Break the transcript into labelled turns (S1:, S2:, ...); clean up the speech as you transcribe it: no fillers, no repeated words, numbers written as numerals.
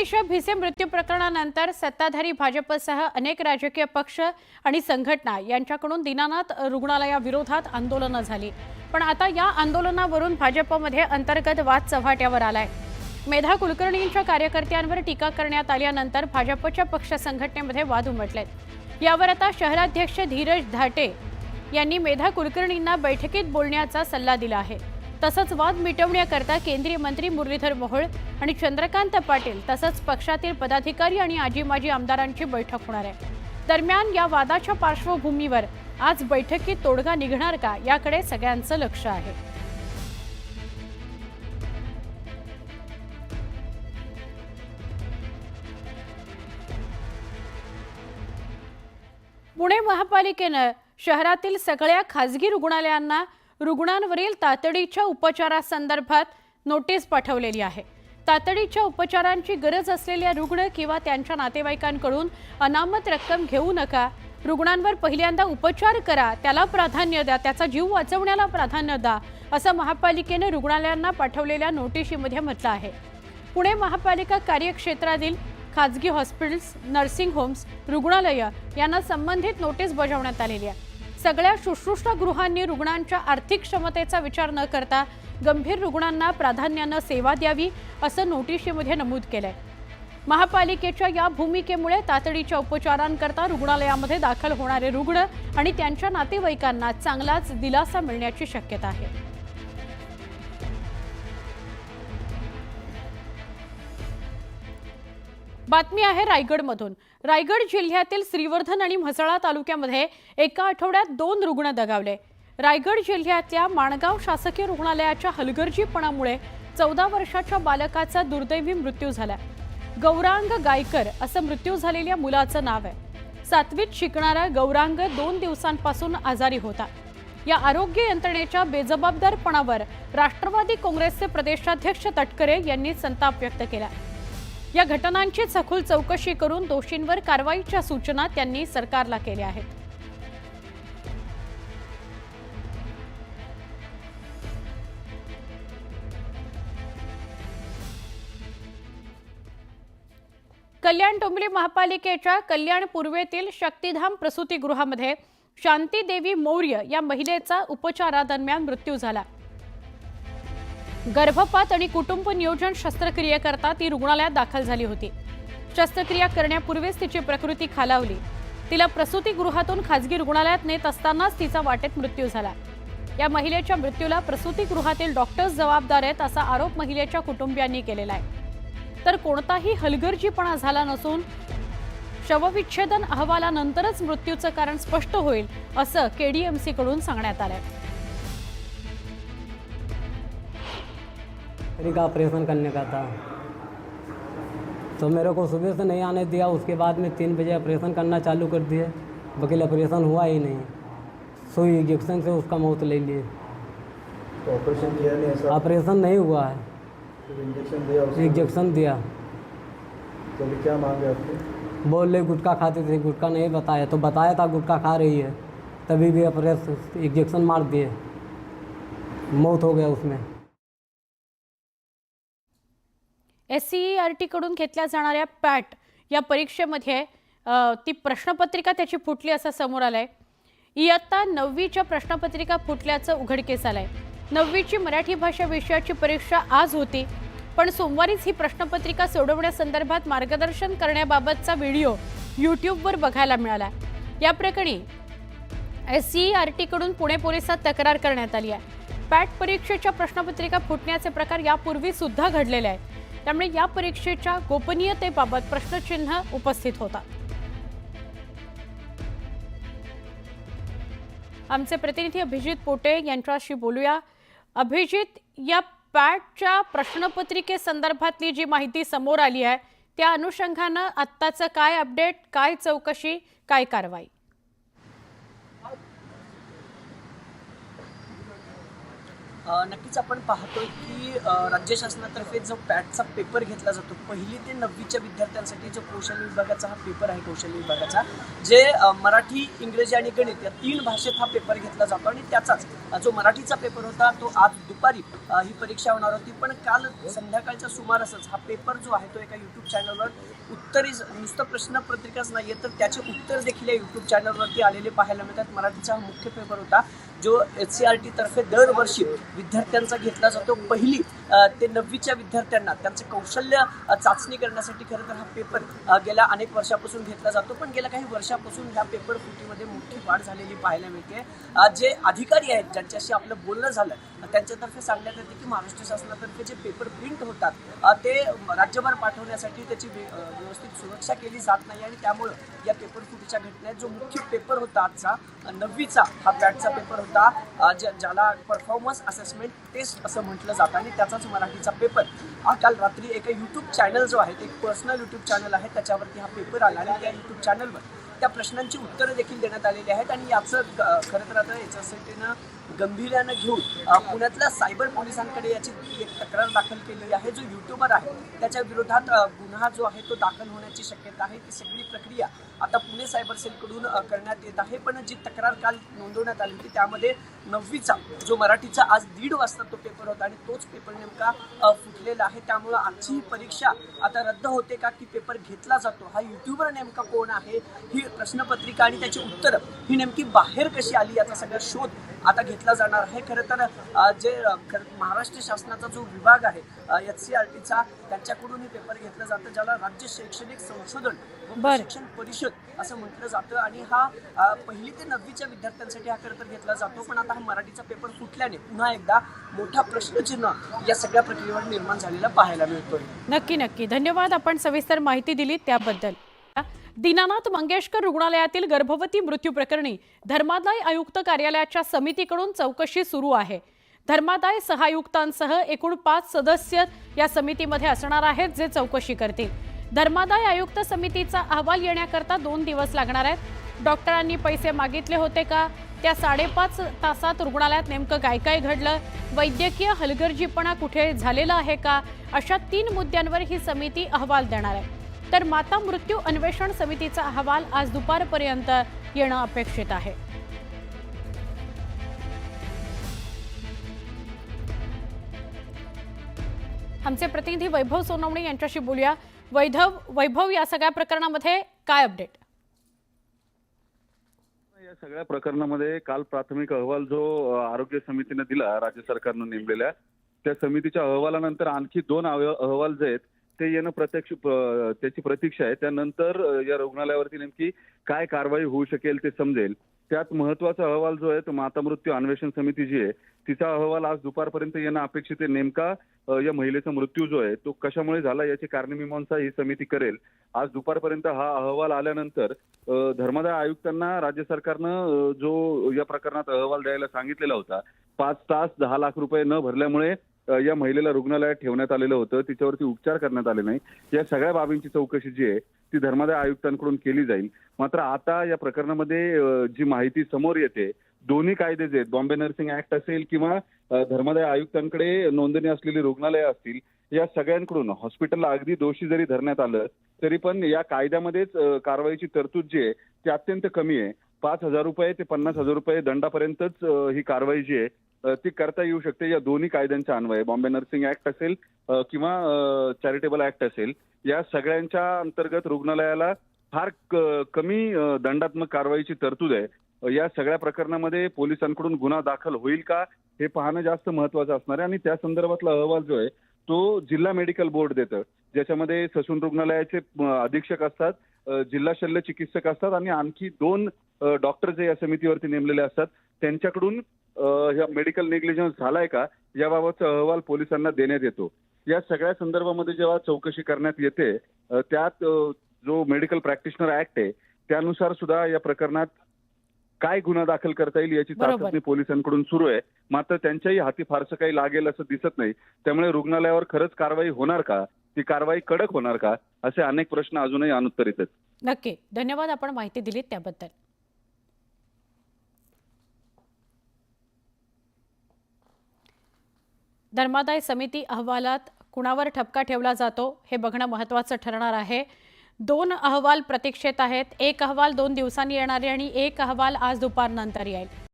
S1: ईशा भिसे मृत्यू प्रकरणानंतर सत्ताधारी भाजपसह अनेक राजकीय पक्ष आणि संघटना यांच्याकडून दीनानाथ रुग्णालयाविरोधात आंदोलनं झाली। पण आता या आंदोलनावरून भाजपमध्ये अंतर्गत वाद चव्हाट्यावर आलाय। मेधा कुलकर्णींच्या कार्यकर्त्यांवर टीका करण्यात आल्यानंतर भाजपच्या पक्ष संघटनेमध्ये वाद उमटलेत। यावर आता शहराध्यक्ष धीरज धाटे यांनी मेधा कुलकर्णींना बैठकीत बोलण्याचा सल्ला दिला आहे। तसंच वाद मिटवण्याकरता केंद्रीय मंत्री मुरलीधर मोहोळ आणि चंद्रकांत पाटील तसंच पक्षातील पदाधिकारी आणि आजी माजी आमदारांची बैठक होणार आहे। दरम्यान या वादाच्या पार्श्वभूमीवर आज बैठकीत तोडगा निघणार का याकडे सगळ्यांचं लक्ष आहे। पुणे महापालिकेने शहरातील सगळ्या खासगी रुग्णालयांना रुग्णांवरील तातडीच्या उपचारासंदर्भात नोटीस पाठवलेली आहे। तातडीच्या उपचारांची गरज असलेल्या रुग्ण किंवा त्यांच्या नातेवाईकांकडून अनामत रक्कम घेऊ नका। रुग्णांवर पहिल्यांदा उपचार करा, त्याला प्राधान्य द्या, त्याचा जीव वाचवण्याला प्राधान्य द्या, असं महापालिकेने रुग्णालयांना पाठवलेल्या नोटिशीमध्ये म्हटलं आहे। पुणे महापालिका कार्यक्षेत्रातील खासगी हॉस्पिटल्स, नर्सिंग होम्स, रुग्णालय यांना संबंधित नोटीस बजावण्यात आलेली आहे। सगळ्या शुश्रूषागृहांनी रुग्णांच्या आर्थिक क्षमतेचा विचार न करता गंभीर रुग्णांना प्राधान्याने सेवा द्यावी, असं नोटिशीमध्ये नमूद केलंय। महापालिकेच्या या भूमिकेमुळे तातडीच्या उपचारांकरता रुग्णालयामध्ये दाखल होणारे रुग्ण आणि त्यांच्या नातेवाईकांना चांगलाच दिलासा मिळण्याची शक्यता आहे। बातमी आहे रायगडमधून। रायगड जिल्ह्यातील श्रीवर्धन आणि म्हसळा तालुक्यामध्ये एका आठवड्यात 2 रुग्ण दगावले। रायगड जिल्ह्यातल्या माणगाव शासकीय रुग्णालयाच्या हलगर्जीपणामुळे 14 वर्षाच्या बालकाचा दुर्दैवी मृत्यू झाला। गौरांग गायकर असं मृत्यू झालेल्या मुलाचं नाव आहे। 7वीत शिकणारा गौरांग 2 दिवसांपासून आजारी होता। या आरोग्य यंत्रणेच्या बेजबाबदारपणावर राष्ट्रवादी काँग्रेसचे प्रदेशाध्यक्ष तटकरे यांनी संताप व्यक्त केला। या घटनांची सखोल चौकशी करून दोषींवर कारवाईच्या सूचना त्यांनी सरकारला केल्या आहेत। कल्याण डोंबिवली महापालिकेच्या कल्याण पूर्वेतील शक्तिधाम प्रसूतीगृहामध्ये शांती देवी मौर्य या महिलेचा उपचारादरम्यान मृत्यू झाला। गर्भपात आणि कुटुंब नियोजन शस्त्रक्रियेकरता ती रुग्णालयात दाखल झाली होती। शस्त्रक्रिया करण्यापूर्वीच तिची प्रकृती खालावली। तिला प्रसूतीगृहातून खासगी रुग्णालयात नेत असतानाच तिचा वाटेत मृत्यू झाला। या महिलेच्या मृत्यूला प्रसूतीगृहातील डॉक्टर्स जबाबदार आहेत असा आरोप महिलेच्या कुटुंबियांनी केलेला आहे। तर कोणताही हलगर्जीपणा झाला नसून शवविच्छेदन अहवालानंतरच मृत्यूचं कारण स्पष्ट होईल असं केडीएमसी कडून सांगण्यात आलंय।
S2: का ऑपरेशन करने का था, तो मेरे को सुबह से नहीं आने दिया। उसके बाद में 3 बजे ऑपरेशन करना चालू कर दिए। वकील ऑपरेशन हुआ ही नहीं, सुई इंजेक्शन से उसका मौत ले लिए।
S3: तो ऑपरेशन किया नहीं ऐसा?
S2: ऑपरेशन नहीं हुआ है, इंजेक्शन दिया।
S3: तो अभी क्या मांगे आपकी?
S2: बोल रहे गुटखा खाते थे, गुटखा नहीं बताया, तो बताया था गुटखा खा रही है, तभी भी ऑपरेशन इंजेक्शन मार दिए, मौत हो गया उसमें।
S1: SCERT कडून घेतल्या जाणाऱ्या पॅट या परीक्षेमध्ये ती प्रश्नपत्रिका त्याची फुटली असं समोर आलंय। इयत्ता 9वीच्या प्रश्नपत्रिका फुटल्याचं उघडकीस आलंय। 9वीची मराठी भाषा विषयाची परीक्षा आज होती, पण सोमवारीच ही प्रश्नपत्रिका सोडवण्यासंदर्भात मार्गदर्शन करण्याबाबतचा व्हिडिओ YouTubeवर बघायला मिळाला। या प्रकरणी SCERT कडून पुणे पोलिसात तक्रार करण्यात आली आहे। पॅट परीक्षेच्या प्रश्नपत्रिका फुटण्याचे प्रकार यापूर्वी सुद्धा घडलेले आहेत, त्यामुळे या परीक्षेच्या गोपनीयतेबाबत प्रश्नचिन्ह उपस्थित होता। आमचे प्रतिनिधी अभिजित पोटे यांच्याशी बोलूया। अभिजित, या पॅटच्या प्रश्नपत्रिकेसंदर्भातली जी माहिती समोर आली आहे त्या अनुषंगाने आत्ताचं काय अपडेट, काय चौकशी, काय कारवाई?
S4: नक्कीच आपण पाहतोय की राज्य शासनातर्फे जो पॅटचा पेपर घेतला जातो 1ली ते 9वीच्या विद्यार्थ्यांसाठी जो कौशल्य विभागाचा हा पेपर आहे कौशल्य विभागाचा जे मराठी इंग्रजी आणि गणित या 3 भाषेत हा पेपर घेतला जातो आणि त्याचाच जो मराठीचा पेपर होता तो आज दुपारी ही परीक्षा होणार होती पण काल संध्याकाळच्या सुमारासच हा पेपर जो आहे तो एका यूट्यूब चॅनलवर नुसतं प्रश्नपत्रिकाच नाही आहे तर त्याचे उत्तर देखील या यूट्यूब चॅनलवरती आलेले पाहायला मिळतात. मराठीचा हा मुख्य पेपर होता जो HCERT तर्फे दरवर्षी विद्यार्थ्यांचा घेतला जातो 1ली ते 9वीच्या विद्यार्थ्यांना त्यांचे कौशल्य चाचणी करण्यासाठी खरं तर हा पेपर गेल्या अनेक वर्षापासून घेतला जातो पण गेल्या काही वर्षापासून ह्या पेपर फुटीमध्ये मोठी वाढ झालेली पाहायला मिळते. जे अधिकारी आहेत ज्यांच्याशी आपलं बोलणं झालं त्यांच्यातर्फे सांगण्यात येते की महाराष्ट्र शासनातर्फे जे पेपर प्रिंट होतात ते राज्यभर पाठवण्यासाठी त्याची व्यवस्थित सुरक्षा केली जात नाही आणि त्यामुळं या पेपर फुटीच्या घटनेत जो मुख्य पेपर होता आजचा 9वीचा हा पॅटचा पेपर होता ज्याला परफॉर्मन्स असेसमेंट टेस्ट असं म्हटलं जातं आणि त्याचाच मराठीचा पेपर काल रात्री एका यूट्यूब चॅनल जो आहे एक पर्सनल यूट्यूब चॅनल आहे त्याच्यावरती हा पेपर आला आणि त्या यूट्यूब चॅनलवर त्या प्रश्नांची उत्तरं देखील देण्यात आलेली आहेत आणि याचं खरं तर आता HCERTनं गंभीर्यानं घेऊन पुण्यातल्या सायबर पोलिसांकडे याची एक तक्रार दाखल केलेली आहे. जो यूट्यूबर आहे त्याच्या विरोधात गुन्हा जो आहे तो दाखल होण्याची शक्यता आहे. ती सगळी प्रक्रिया आता पुणे सायबर सेलकडून करण्यात येत आहे पण जी तक्रार काल नोंदवण्यात आली होती त्यामध्ये 9वीचा जो मराठीचा आज 1:30 वाजता तो पेपर होता आणि तोच पेपर नेमका फुटलेला आहे. त्यामुळं आजची ही परीक्षा आता रद्द होते का की पेपर घेतला जातो हा यूट्यूबर नेमका कोण आहे ही प्रश्नपत्रिका आणि त्याची उत्तरं ही नेमकी बाहेर कशी आली याचा सगळा शोध आता घेतला जाणार आहे. खरं तर जे महाराष्ट्र शासनाचा जो विभाग आहे HCERTचा त्यांच्याकडून हे पेपर घेतलं जातं ज्याला राज्य शैक्षणिक संशोधन व प्रशिक्षण परिषद असं म्हटलं जातं आणि हा 1ली ते 9वीच्या विद्यार्थ्यांसाठी हा खरं तर घेतला जातो पण आता हा मराठीचा पेपर फुटल्याने पुन्हा एकदा मोठा प्रश्नचिन्ह या सगळ्या प्रक्रियेवर निर्माण झालेला पाहायला मिळतोय.
S1: नक्की धन्यवाद. आपण सविस्तर माहिती दिली त्याबद्दल. दीनानाथ मंगेशकर रुग्णालयातील गर्भवती मृत्यू प्रकरणी धर्मादाय आयुक्त कार्यालयाच्या समितीकडून चौकशी सुरू आहे. धर्मादाय सहायुक्तांसह एकूण 5 सदस्य या समितीमध्ये असणार आहेत जे चौकशी करतील. धर्मादाय आयुक्त समितीचा अहवाल येण्याकरता 2 दिवस लागणार आहेत. डॉक्टरांनी पैसे मागितले होते का? त्या 5.5 तासात रुग्णालयात नेमकं काय काय घडलं? वैद्यकीय हलगर्जीपणा कुठे झालेला आहे का? अशा 3 मुद्द्यांवर ही समिती अहवाल देणार आहे. तर माता मृत्यू अन्वेषण समितीचा अहवाल आज दुपारपर्यंत येणं अपेक्षित आहे. आमचे प्रतिनिधी वैभव सोनवणे यांच्याशी बोलूया. वैभव, या सगळ्या प्रकरणामध्ये काय अपडेट?
S5: या सगळ्या प्रकरणामध्ये काल प्राथमिक अहवाल जो आरोग्य समितीने दिला राज्य सरकारनं नेमलेल्या त्या समितीच्या अहवालानंतर आणखी 2 अहवाल जे आहेत ते येणं त्याची प्रतीक्षा आहे. त्यानंतर या रुग्णालयावरती नेमकी काय कारवाई होऊ शकेल ते समजेल. त्यात महत्वाचा अहवाल जो आहे तो माता मृत्यू अन्वेषण समिती जी आहे तिचा अहवाल आज दुपारपर्यंत येणं अपेक्षित आहे. नेमका या महिलेचा मृत्यू जो आहे तो कशामुळे झाला याची कारणमीमांसा ही समिती करेल. आज दुपारपर्यंत हा अहवाल आल्यानंतर धर्मादाय आयुक्तांना राज्य सरकारनं जो या प्रकरणात अहवाल द्यायला सांगितलेला होता 5 तास 10 लाख रुपये न भरल्यामुळे या महिलेला रुग्णालयात ठेवण्यात आलेलं होतं, तिच्यावरती उपचार करण्यात आले नाही. या सगळ्या बाबींची चौकशी जी आहे ती धर्मादाय आयुक्तांकडून केली जाईल. मात्र आता या प्रकरणामध्ये जी माहिती समोर येते दोन्ही कायदे जे आहेत बॉम्बे नर्सिंग ऍक्ट असेल किंवा धर्मादाय आयुक्तांकडे नोंदणी असलेली रुग्णालय असतील या सगळ्यांकडून हॉस्पिटलला अगदी दोषी जरी धरण्यात आलं तरी पण या कायद्यामध्येच कारवाईची तरतूद जी आहे ती अत्यंत कमी आहे. 5,000 रुपये ते 50,000 रुपये दंडापर्यंतच ही कारवाई जी आहे ती करता येऊ शकते या दोन्ही कायद्यांच्या अन्वये. बॉम्बे नर्सिंग ऍक्ट असेल किंवा चॅरिटेबल ऍक्ट असेल या सगळ्यांच्या अंतर्गत रुग्णालयाला फार कमी दंडात्मक कारवाईची तरतूद आहे. या सगळ्या प्रकरणामध्ये पोलिसांकडून गुन्हा दाखल होईल का हे पाहणं जास्त महत्वाचं असणार आहे आणि त्या संदर्भातला अहवाल जो आहे तो जिल्हा मेडिकल बोर्ड देतं ज्याच्यामध्ये ससून रुग्णालयाचे अधीक्षक असतात, जिल्हा शल्य चिकित्सक असतात आणि आणखी 2 डॉक्टर जे या समितीवरती नेमलेले असतात त्यांच्याकडून ह्या मेडिकल नेग्लिजन्स झालाय का याबाबतचा अहवाल पोलिसांना देण्यात येतो. या सगळ्या संदर्भामध्ये जेव्हा चौकशी करण्यात येते त्यात जो मेडिकल प्रॅक्टिशनर ऍक्ट आहे त्यानुसार सुद्धा या प्रकरणात काय गुन्हा दाखल करता येईल याची चाचपणी पोलिसांकडून सुरू आहे. मात्र त्यांच्याही हाती फारसं काही लागेल असं दिसत नाही. त्यामुळे रुग्णालयावर खरंच कारवाई होणार का, ती कारवाई कडक होणार का असे अनेक प्रश्न अजूनही अनुत्तरित आहेत.
S1: नक्की धन्यवाद. आपण माहिती दिलीत त्याबद्दल. धर्मादाय समिती अहवालात कुणावर ठपका ठेवला जातो हे बघणं महत्त्वाचं ठरणार आहे. 2 अहवाल प्रतीक्षेत आहेत. एक अहवाल 2 दिवसांनी येणार आहे आणि एक अहवाल आज दुपारनंतर येईल.